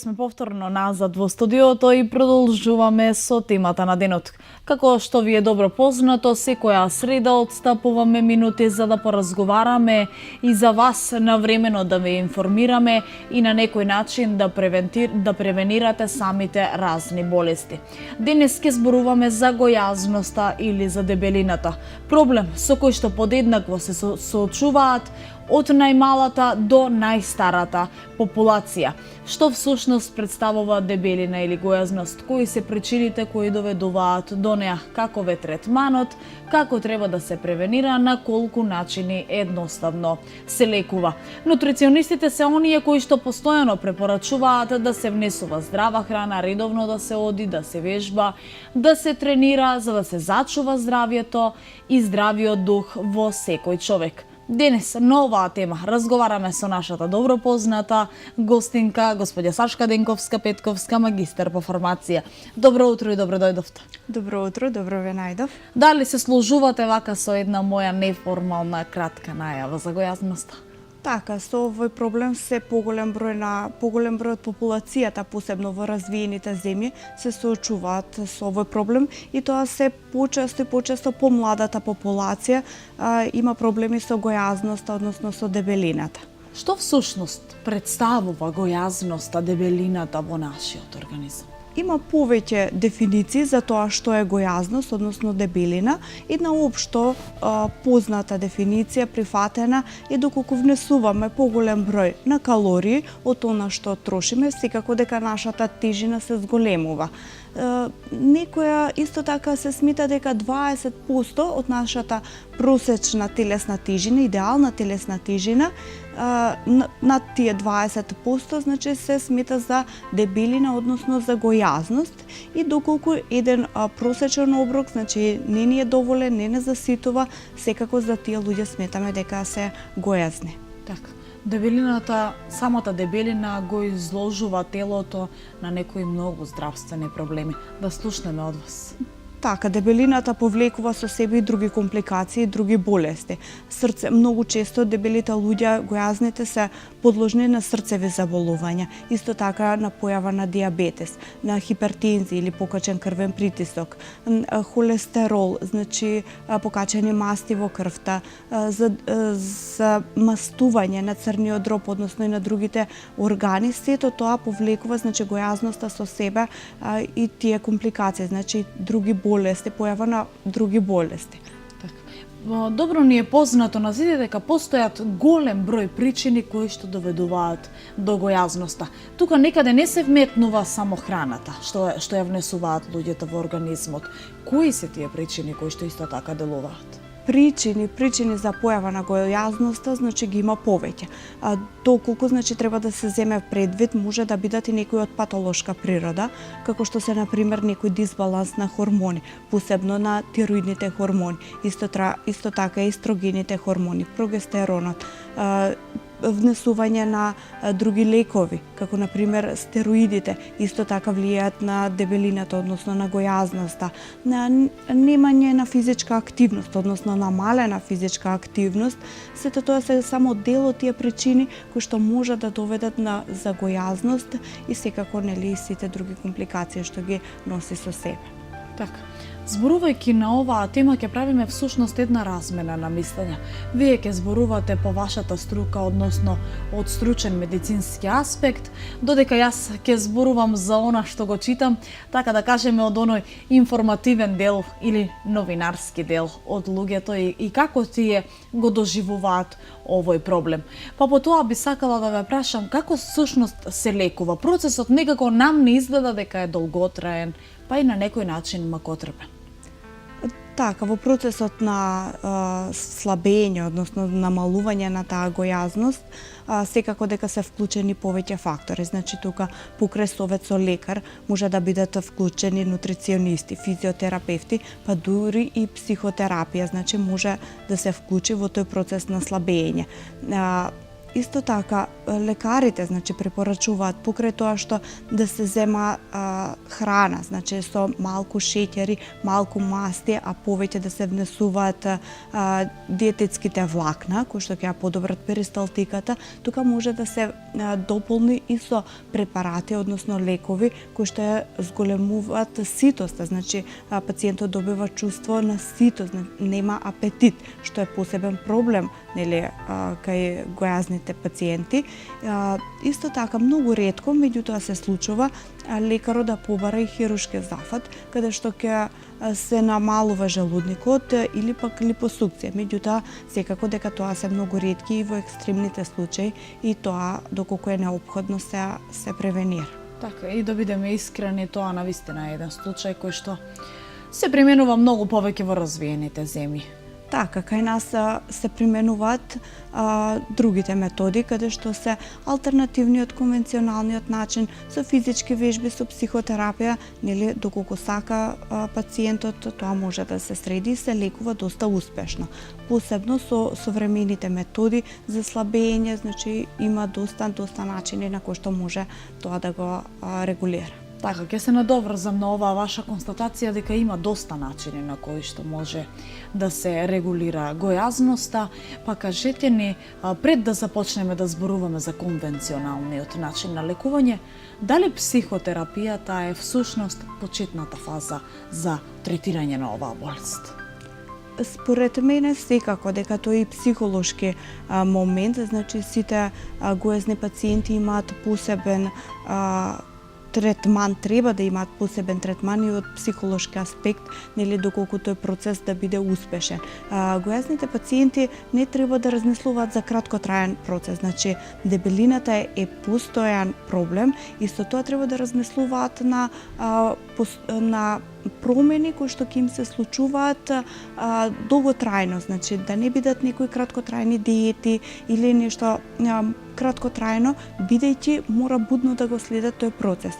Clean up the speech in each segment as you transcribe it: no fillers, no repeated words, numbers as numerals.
сме повторно назад во студиото и продолжуваме со темата на денот. Како што ви е добро познато, секоја среда отстапуваме минути за да поразговараме и за вас навремено да ве информираме и на некој начин да превенирате самите разни болести. Денес ќе зборуваме за гојазноста или за дебелината. Проблем со кој што подеднакво се соочуваат од најмалата до најстарата популација. Што всушност представува дебелина или гојазност? Кои се причините кои доведуваат до неа? Каков е третманот? Како треба да се превенира? На колку начини едноставно се лекува? Нутриционистите се оние кои што постојано препорачуваат да се внесува здрава храна, редовно да се оди, да се вежба, да се тренира за да се зачува здравието и здравиот дух во секој човек. Денес на оваа тема разговараме со нашата добро позната гостинка, господја Сашка Денковска-Петковска, магистар по фармација. Добро утро и добро дојдовте. Добро утро, добро ве најдов. Дали се сложувате вака со една моја неформална кратка најава за гојазноста? Така, со овој проблем поголем број од популацијата, посебно во развиените земји, се соочуваат со овој проблем и тоа се почесто помладата популација има проблеми со гојазноста, односно со дебелината. Што всушност представува гојазноста, дебелината во нашиот организам? Има повеќе дефиниции за тоа што е гојазност, односно дебелина. Една општо позната дефиниција, прифатена, е доколку внесуваме поголем број на калории од она што трошиме, секако дека нашата тежина се зголемува. Некоја исто така се смета дека 20% од нашата просечна телесна тежина, идеална телесна тежина, над тие 20%, значи се смета за дебелина, односно за гојазност, и доколку еден просечен оброк, значи не ни е доволен, не заситува, секако за тие луѓе сметаме дека се гојазни. Така. Дебелината, самата дебелина го изложува телото на некои многу здравствени проблеми. Да слушнеме од вас. Така, дебелината повлекува со себе и други компликации, други болести. Многу често дебелите луѓе, гојазните, се подложни на срцеви заболувања, исто така на појава на диабетес, на хипертензија или покачен крвен притисок, холестерол, значи покачени масти во крвта, за мастување на црниот дроб, односно и на другите органи, сето тоа повлекува, значи гојазноста со себе и тие компликации, значи други болести, појава на други болести. Добро ни е познато на сите дека постојат голем број причини кои што доведуваат до гојазноста. Тука некаде не се вметнува само храната, што ја внесуваат луѓето во организмот. Кои се тие причини кои што исто така делуваат? Причини за појава на гојазноста, значи ги има повеќе. Доколку значи треба да се земе предвид, може да бидат и некои од патолошка природа, како што се на пример некој дисбаланс на хормони, посебно на тироидните хормони, исто така и естрогените хормони, прогестеронот, внесување на други лекови, како на пример стероидите, исто така влијаат на дебелината, односно на гојазноста, на немање на физичка активност, односно намалена физичка активност. Сето тоа се само дел од тие причини кои што можат да доведат за гојазност и секако нели сите други компликации што ги носи со себе. Така. Зборувајќи на оваа тема ќе правиме всушност една размена на мислења. Вие ќе зборувате по вашата струка, односно од стручен медицински аспект, додека јас ќе зборувам за она што го читам, така да кажеме од оној информативен дел или новинарски дел од луѓето и како тие го доживуваат овој проблем. Па по тоа би сакала да ве прашам како всушност се лекува. Процесот некако нам не изгледа дека е долготраен, па и на некој начин макотрпен. Така, во процесот на слабење, односно намалување на таа гојазност, секако дека се вклучени повеќе фактори. Значи, тука покрај совет со лекар може да бидат вклучени нутриционисти, физиотерапевти, па дури и психотерапија, значи може да се вклучи во тој процес на слабење. Исто така, лекарите, значи, препорачуваат покрај тоа што да се зема храна, значи со малку шеќери, малку масти, а повеќе да се внесуваат диететските влакна, кои што ќе ја подобрат перисталтиката. Тука може да се дополни и со препарати, односно лекови, кои што ја зголемуваат ситоста, значи пациентот добива чувство на ситост, нема апетит, што е посебен проблем, нели, кај гојазните пациенти. Исто така, многу ретко, меѓутоа се случува лекарот да побара и хируршки зафат, каде што ќе се намалува желудникот или пак липосукција. Меѓутоа, секако дека тоа се многу ретки и во екстремните случаи и тоа доколку е неопходно се превенира. Така, и да бидеме искрени, тоа навистина е еден случај кој што се применува многу повеќе во развиените земји. Така, кај нас се применуваат другите методи, каде што се алтернативни од конвенционалниот начин, со физички вежби, со психотерапија, нели, доколку сака пациентот, тоа може да се среди и се лекува доста успешно. Посебно со современите методи за слабење, значи има доста начини на кои што може тоа да го регулира. Така, ќе се надоврзам на оваа ваша констатација дека има доста начини на кои што може да се регулира гојазноста, па кажете ни, пред да започнеме да зборуваме за конвенционалниот начин на лекување, дали психотерапијата е всушност почетната фаза за третирање на оваа болест? Според мене секако дека тој и психолошки момент, значи сите гојазни пациенти имаат посебен третман, треба да имаат посебен третман и од психолошки аспект, нели, доколку тој процес да биде успешен. Гојазните пациенти не треба да размислуваат за краткотраен процес, значи дебелината е постојан проблем и со тоа треба да размислуваат на промени кои што ќе им се случуваат долготрајно, значи да не бидат некои краткотрајни диети или нешто краткотрајно, бидејќи мора будно да го следат тој процес.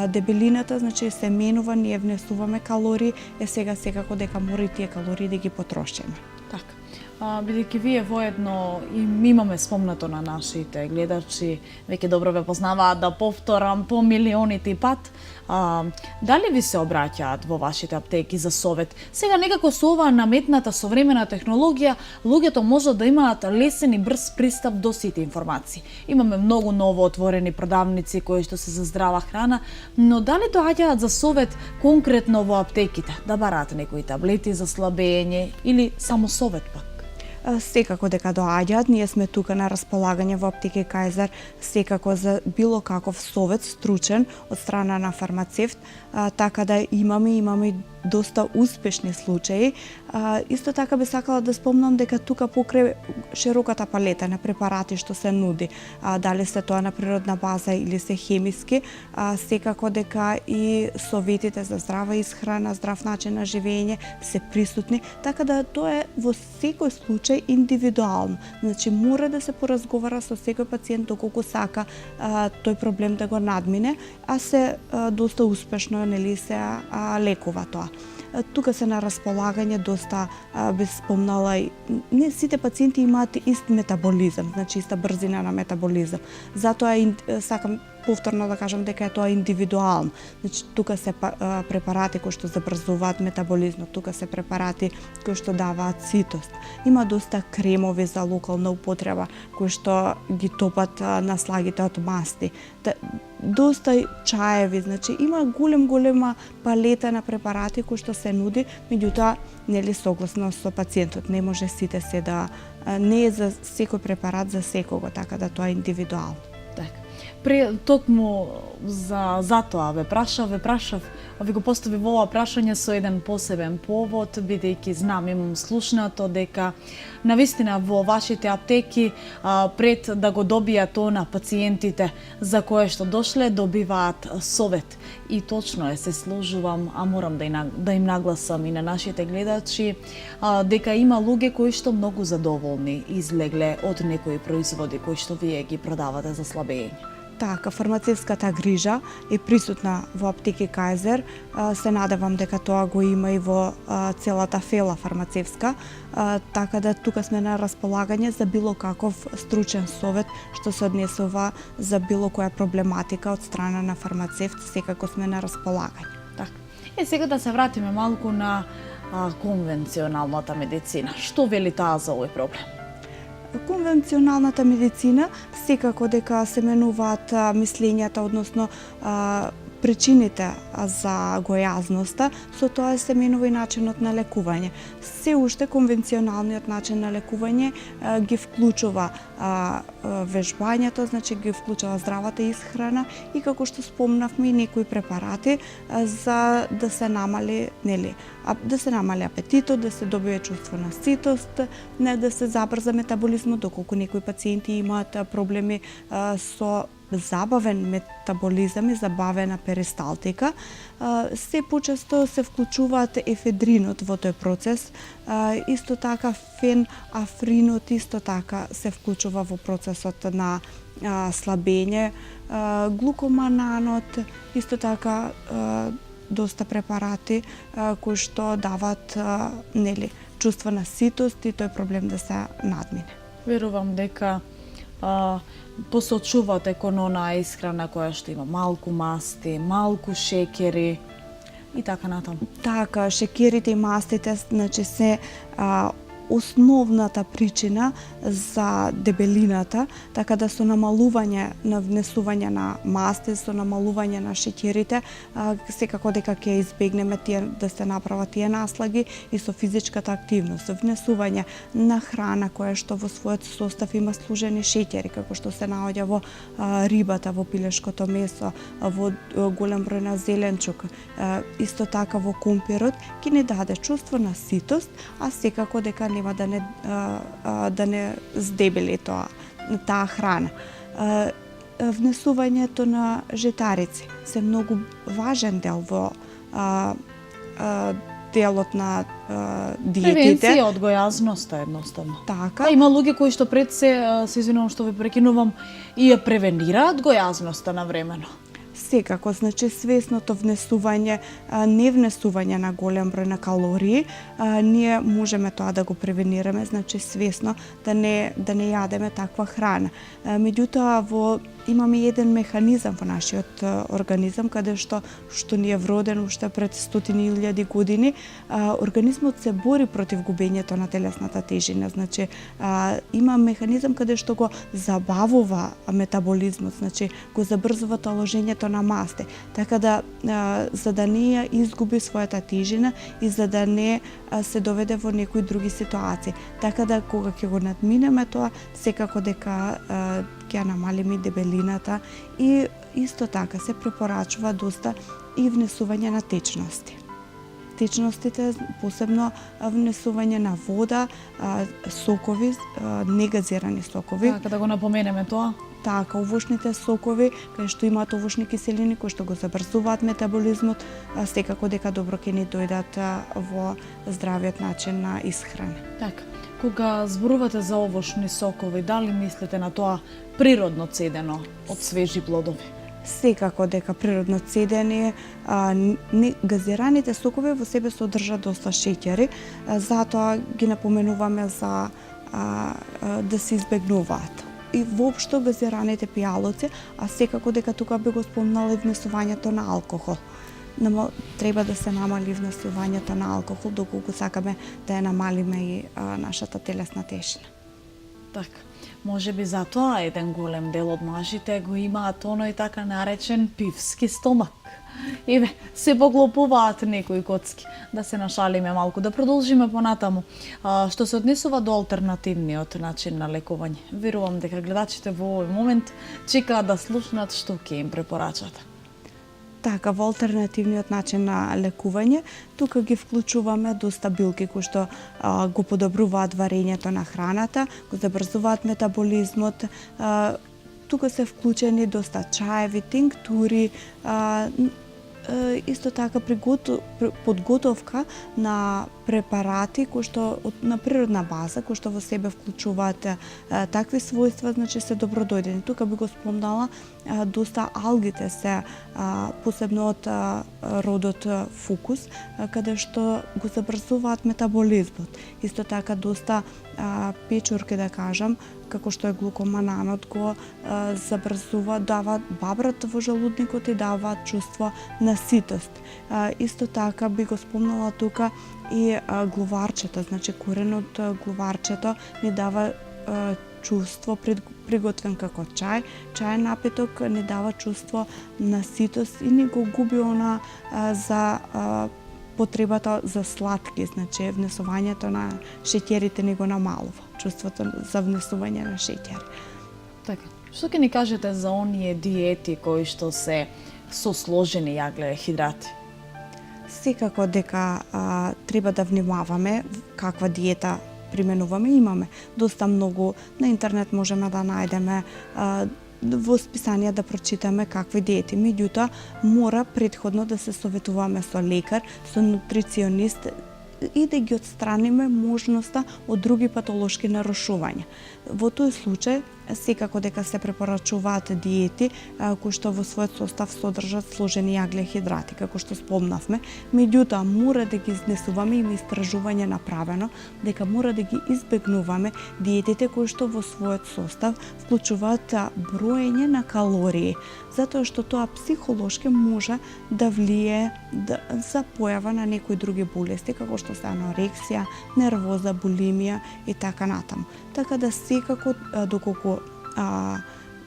Дебелината, значи, се менува, ние внесуваме калории, сега секако дека мора и тие калории да ги потрошиме. Така. Бидејќи вие воедно и имаме спомнато на нашите гледачи, веќе добро ве познаваат, да повторам по милионити пат, дали ви се обраќаат во вашите аптеки за совет? Сега некако со оваа наметната современа технологија, луѓето можат да имаат лесен и брз пристап до сите информации. Имаме многу ново отворени продавници кои што се за здрава храна, но дали доаѓаат за совет конкретно во аптеките, да бараат некои таблети за слабење или само совет пак? Секако дека доаѓаат, ние сме тука на располагање во аптеки Кајзар, секако за било каков совет стручен од страна на фармацевт, така да имаме доста успешни случаи. Исто така би сакала да спомнам дека тука покрај широката палета на препарати што се нуди, дали се тоа на природна база или се хемиски, секако дека и советите за здрава исхрана, здрав начин на живење се присутни, така да тоа е во секој случај индивидуално. Значи мора да се поразговара со секој пациент доколку сака тој проблем да го надмине, а се доста успешно, нели, се лекува тоа. Тука се на располагање доста, би спомнала, не сите пациенти имаат ист метаболизам, значи иста брзина на метаболизам. Затоа сакам повторно да кажам дека е тоа индивидуално. Значи тука се препарати кои што забрзуваат метаболизмот, тука се препарати кои што даваат ситост. Има доста кремови за локална употреба кои што ги топат наслагите од масти. Доста чаеви, значи има голема палета на препарати кои што се нуди, меѓутоа нели согласно со пациентот, не може сите се да не е за секој препарат за секого, така да тоа е индивидуално. Така. Токму за тоа ве прашав, ви го постави во ова прашање со еден посебен повод, бидејќи знам, имам слушнато дека навистина во вашите аптеки пред да го добијат на пациентите за кое што дошле, добиваат совет. И точно е, се сложувам, а морам да им нагласам и на нашите гледачи, дека има луѓе кои што многу задоволни излегле од некои производи кои што вие ги продавате за слабење. Така, фармацевската грижа е присутна во аптеки Кајзер. Се надевам дека тоа го има и во целата фела фармацевска, така да тука сме на располагање за било каков стручен совет што се однесува за било која проблематика од страна на фармацевт, секако сме на располагање. Така. Сега да се вратиме малку на конвенционалната медицина. Што вели таа за овој проблем? Конвенционалната медицина секако дека се менуваат мислењата, односно причините за гојазноста, со тоа се менува и начинот на лекување. Се уште конвенционалниот начин на лекување ги вклучува вежбањето, значи ги вклучува здравата исхрана и како што спомнавме и некои препарати за да се намали, да се намали апетитот, да се добие чувство на ситост, не да се забрза метаболизмот, доколку некои пациенти имаат проблеми со забавен метаболизам и забавена перисталтика. Се почесто се вклучуваат ефедринот во тој процес, исто така фенафринот исто така се вклучува во процесот на слабење, глукомананот, исто така доста препарати кои што дават чувство на ситост и тој проблем да се надмине. Верувам дека посочувате кон онаа исхрана која што има малку масти, малку шеќери и така натаму. Така, шеќерите и мастите значи се основната причина за дебелината, така да со намалување на внесување на масти, со намалување на шеќерите, секако дека ќе избегнеме да се направат тие наслаги и со физичката активност, со внесување на храна која што во својот состав има служени шеќери, како што се наоѓа во рибата, во пилешкото месо, во голем број на зеленчук, исто така во компирот, ќе ни даде чувство на ситост, а секако дека нема да не здебели таа храна. Внесувањето на житарици се многу важен дел во делот на диетите. Превенција од гојазноста едноставно. Така. Има луѓе кои што пред се извинувам што ве прекинувам, и ја превенираат гојазноста навремено. Секако, значи свесното внесување, не внесување на голем број на калории, ние можеме тоа да го превенираме, значи свесно да не јадеме таква храна. Меѓутоа имаме еден механизам во нашиот организам каде што ни е вроден уште пред стотини илјади години, организмот се бори против губењето на телесната тежина. Значи има механизам каде што го забавува метаболизмот, значи го забрзува таложењето на масти, така да за да не ја изгуби својата тежина и за да не се доведе во некои други ситуации. Така да кога ќе го надминеме тоа, секако дека ќе намалиме дебелината и исто така се препорачува доста и внесување на течности. Течностите, посебно внесување на вода, сокови, негазирани сокови. Така да го напоменеме тоа. Така, овошните сокови, кај што имаат овошни киселини, кои што го забрзуваат метаболизмот, секако дека добро ќе ни дојдат во здравиот начин на исхрана. Така, кога зборувате за овошни сокови, дали мислите на тоа природно цедено од свежи плодови? Секако дека природно цедени, газираните сокови во себе содржат доста шеќери, затоа ги напоменуваме за да се избегнуваат. И воопшто газираните пијалоци, а секако дека тука би го спомнала и внесувањето на алкохол. Треба да се намали внесувањето на алкохол доколку сакаме да ја намалиме и нашата телесна тежина. Така, можеби затоа еден голем дел од мажите го имаат оној така наречен пивски стомак. Еве, се поглопуваат некои коцки. Да се нашалиме малку, да продолжиме понатаму. Што се однесува до алтернативниот начин на лекување, верувам дека гледачите во овој момент чекаат да слушнат што ќе им препорачате. Така, во алтернативниот начин на лекување, тука ги вклучуваме доста билки кои што го подобруваат варењето на храната, го забрзуваат метаболизмот, тука се вклучени доста чаеви, тинктури, исто така подготовка на препарати кои што на природна база, кои што во себе вклучуваат такви својства, значи се добродојдени. Тука би го спомнала доста алгите се посебно од родот фукус, каде што го забрзуваат метаболизмот. Исто така доста печурки, да кажам, како што е глукомананот, го забрзува, дава бабрат во желудникот и дава чувство на ситост. Исто така би го спомнала тука и глуварчето, значи коренот глуварчето ни дава чувство приготвен како чај, чајен напиток ни дава чувство на ситост и ни го губи она за потребата за сладки, значи внесувањето на шеќерите ни го намалува, чувството за внесување на шеќер. Така, што ќе ни кажете за оние диети кои што се со сложени јагле-хидрати? Секако дека треба да внимаваме каква диета применуваме. Имаме доста многу на интернет, можеме да најдеме во списанија да прочитаме какви диети. Меѓутоа, мора претходно да се советуваме со лекар, со нутриционист и да ги отстраниме можноста од други патолошки нарушувања. Во тој случај, секако дека се препорачуваат диети кои што во својот состав содржат сложени јагле-хидрати, како што спомнавме. Меѓутоа, мора да ги изнесуваме, има истражување направено, дека мора да ги избегнуваме диетите кои што во својот состав вклучуваат броење на калории, затоа што тоа психолошки може да влие за појава на некои други болести, како што се анорексија, нервоза, булимија и така натаму. Така да секако, доколку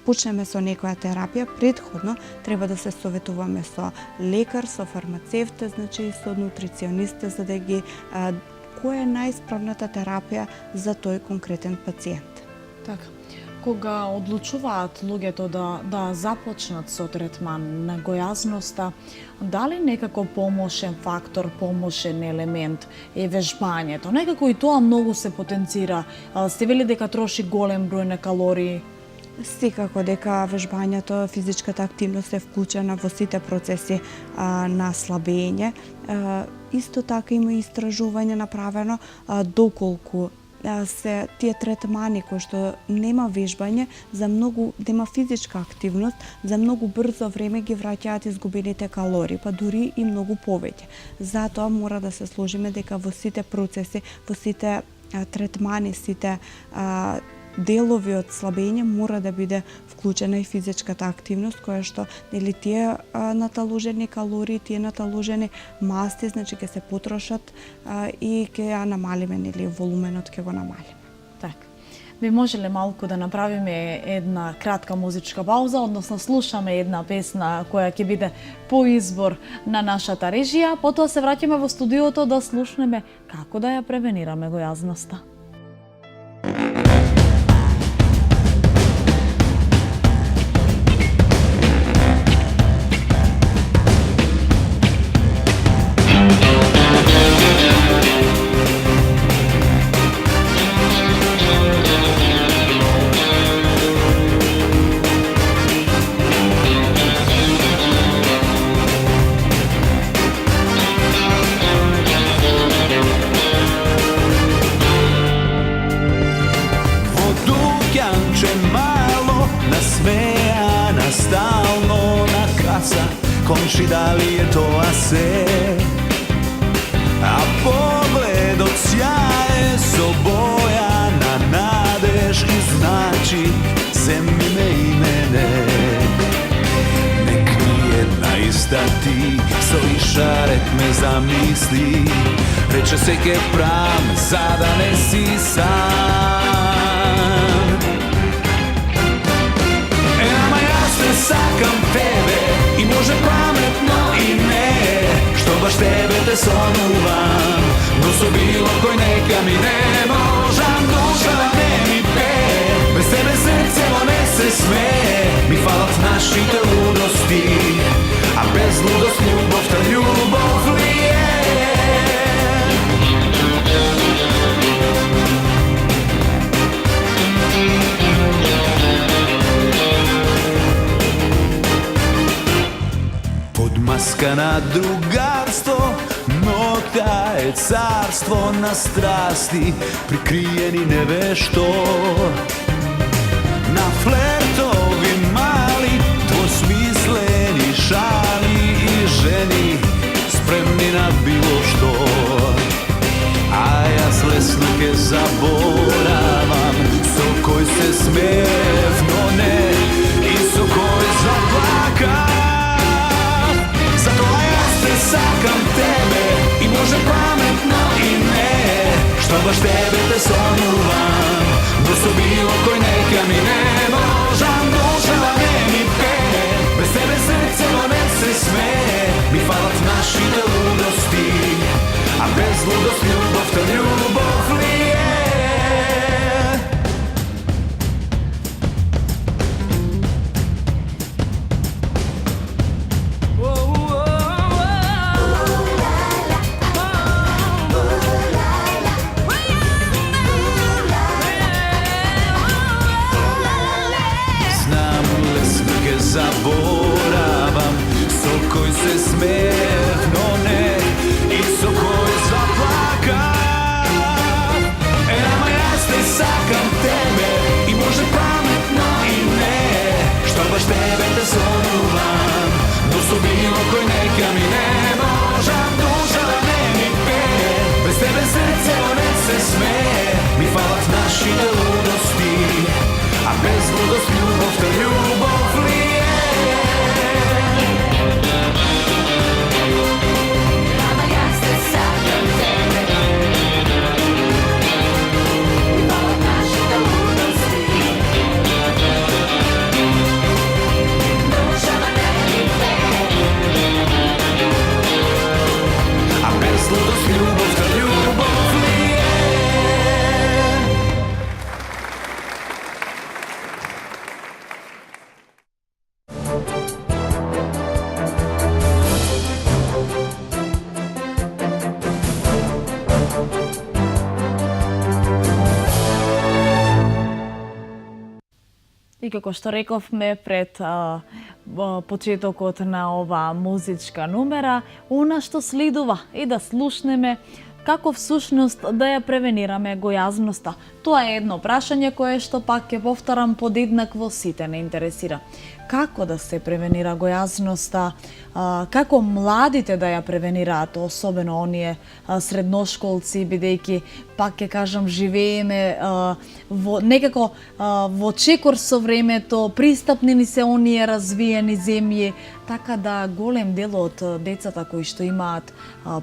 почнеме со некоја терапија, претходно треба да се советуваме со лекар, со фармацевт, значи со нутриционист, за да ги која е најисправната терапија за тој конкретен пациент. Така. Кога одлучуваат луѓето да започнат со третман на гојазноста, дали некако помошен фактор, помошен елемент е вежбањето? Некако и тоа многу се потенцира. Сте вели дека троши голем број на калории? Секако дека вежбањето, физичката активност е вклучена во сите процеси на слабење. Исто така има истражување направено доколку се тие третмани кои што нема вежбање, за многу нема физичка активност, за многу брзо време ги враќаат изгубените калории, па дури и многу повеќе. Затоа мора да се сложиме дека во сите процеси, во сите третмани, сите делови од слабење мора да биде вклучена и физичката активност, која што нели тие наталожени калории, тие наталожени масти, значи ќе се потрошат и ќе ја намалиме, нели волуменот ќе го намалиме. Така. Би можеле малку да направиме една кратка музичка пауза, односно слушаме една песна која ќе биде по избор на нашата режија, потоа се враќаме во студиото да слушнеме како да ја превенираме гојазноста. Komši, da li je to se? A pogled od sjaje soboja na nadeš i znači zemljine i mene. Nek nijedna ista ti, svoj šaret me zamisli, reče se ke pram, sada ne si sam. Ama ja se sakam tebe i može pametno i ne, što baš tebe te sonuvam, no su bilo koj neka mi ne možam, duša ne mi pe, bez tebe srce one se sme, mi falat našite ludosti, a bez ludost ljubov ta ljubov lije. Maska na drugarstvo, no je carstvo na strasti, prikrijeni nevešto. Na flertovi mali, dvosmisleni šali i ženi spremni na bilo što. A ja zle slike zaboravam, so koji se smevno ne i so koji zaplaka. Zato ja se sakam tebe i može pametno i ne, što baš tebe te sonuvam. No su bilo koji neka mi ne možam, duša ne mi pene, bez tebe srce ne se smeje, mi falat našite ludosti, a bez ludost ljubav ta ljubav li je. Zaboravam, so koji se smevno ne i so koji zaplaka. Ama ja se sakam tebe i može pametno i ne, što baš tebe te sonuvam. No su bilo koji neka mi ne možam, duša ne mi pene, bez tebe srce ne se smeje, mi falat našite ludosti, a bez ludost ljubav ta ljubav li je. Ludost ljubav ta ljubav li je. И како што рековме пред почетокот на оваа музичка номера, она што следува и да слушнеме како всушност да ја превенираме гојазноста. Тоа е едно прашање кое што пак ќе повторам подеднакво сите не интересира. Како да се превенира гојазноста, како младите да ја превенираат, особено оние средношколци, бидејќи пак ќе кажам живееме некако во чекор со времето, пристапни ни се оние развиени земји, така да голем дел од децата кои што имаат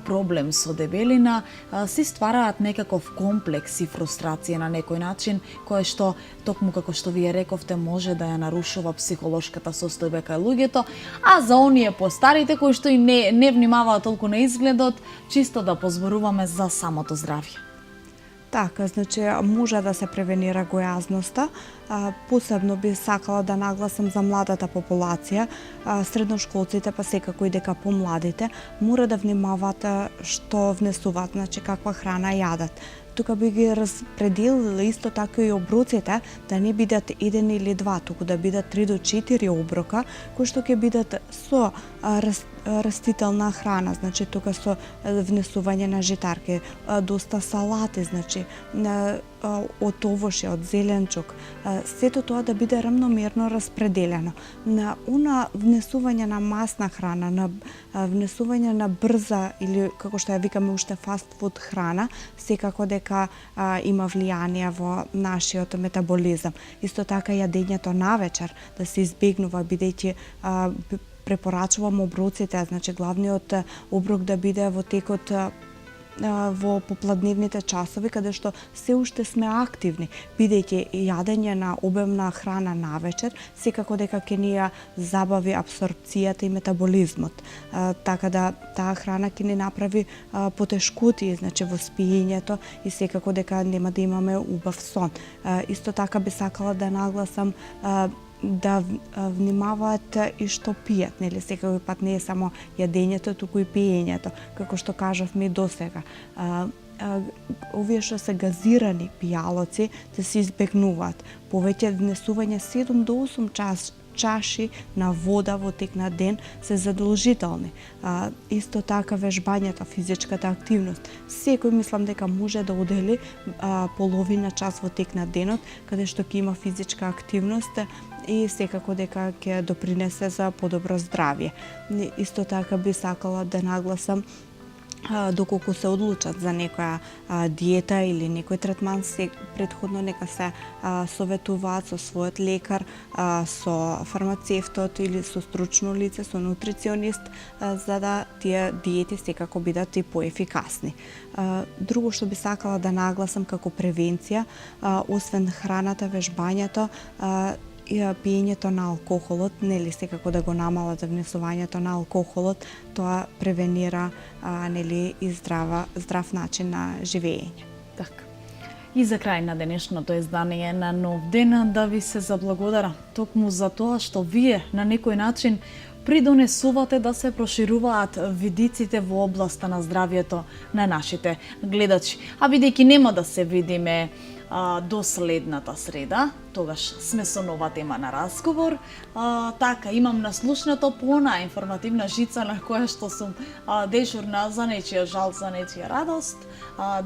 проблем со дебелина си ствараат некаков комплекс и фрустрација на некој начин, кое што токму како што вие рековте може да ја нарушува психолошката состојба кај луѓето, а за оние постарите кои што и не внимаваат толку на изгледот, чисто да позборуваме за самото здравје. Така, значи може да се превенира гојазноста. Посебно би сакала да нагласам за младата популација, средношколците, па секако и дека помладите, мора да внимаваат што внесуваат, значи каква храна јадат. Тука би ги распределила исто така и оброците, да не бидат еден или два, туку да бидат 3 до 4 оброка, кои што ќе бидат со растителна храна, значи тука со внесување на житарки, доста салати, значи од овошје, од зеленчук, сето тоа да биде рамномерно распределено. На внесување на масна храна, на внесување на брза или како што ја викаме уште фастфуд храна, секако дека има влијание во нашиот метаболизам. Исто така јадењето навечер да се избегнува, бидејќи препорачувам оброците, значи главниот оброк да биде во текот во попладневните часови, каде што се уште сме активни, бидејќи јадење на обемна храна навечер секако дека ќе ни ја забави апсорбцијата и метаболизмот. Така да таа храна ќе ни направи потешкоти, значи во спиењето и секако дека нема да имаме убав сон. Исто така би сакала да нагласам да внимаваат и што пијат, нели, секој пат не е само јадењето, туку и пиењето, како што кажавме и досега. Овие што се газирани пијалоци да се избегнуваат. Повеќе внесување 7 до 8 чаши на вода во тек на ден се задолжителни. Исто така вежбањето, физичката активност. Секој мислам дека може да одели половина час во тек на денот, каде што ќе има физичка активност и секако дека ќе допринесе за подобро здравје. Исто така би сакала да нагласам доколку се одлучат за некоја диета или некој третман, претходно нека се советуваат со својот лекар, со фармацевтот или со стручно лице, со нутриционист, за да тие диети секако бидат и поефикасни. Друго што би сакала да нагласам како превенција, освен храната, вежбањето, пиењето на алкохолот, нели секако да го намалат внесувањето на алкохолот, тоа превенира нели и здрав начин на живење. Така. И за крај на денешното издание на Нов ден да ви се заблагодарам токму за тоа што вие на некој начин придонесувате да се прошируваат видиците во областа на здравјето на нашите гледачи. А бидејќи нема да се видиме до следната среда, тогаш сме со нова тема на разговор. Така, имам наслушнато по онаа информативна жица на која што сум дежурна за нечија жал, за нечија радост,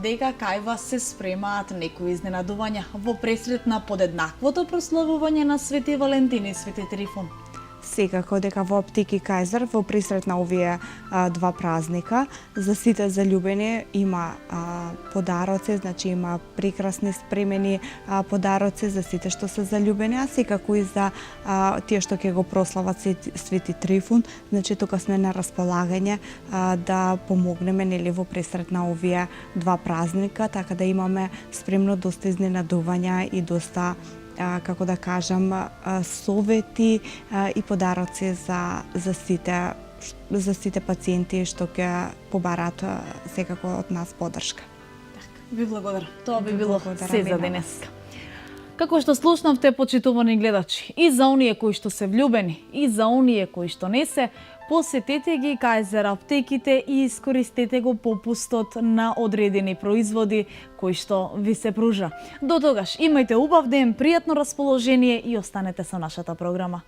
дека кај вас се спремаат некои изненадувања во пресрет на подеднаквото прославување на Свети Валентин и Свети Трифун. Секако дека во Аптеки Кајзар во присрет на овие два празника за сите заљубени има подароци, значи има прекрасни спремени подароци за сите што се заљубени, а секако и за тие што ќе го прослават Свети Трифун, значи тука сме на располагање да помогнеме нели во присрет на овие два празника, така да имаме спремно доста изненадувања и доста како да кажам, совети и подароци за сите пациенти што ќе побараат секако од нас поддршка. Ви благодарам. Тоа би било се за денеска. Како што слушнавте, почитувани гледачи, и за оние кои што се влюбени, и за оние кои што не се, посетете ги Кајзар аптеките и искористете го попустот на одредени производи кои што ви се пружа. До тогаш, имајте убав ден, пријатно расположение и останете со нашата програма.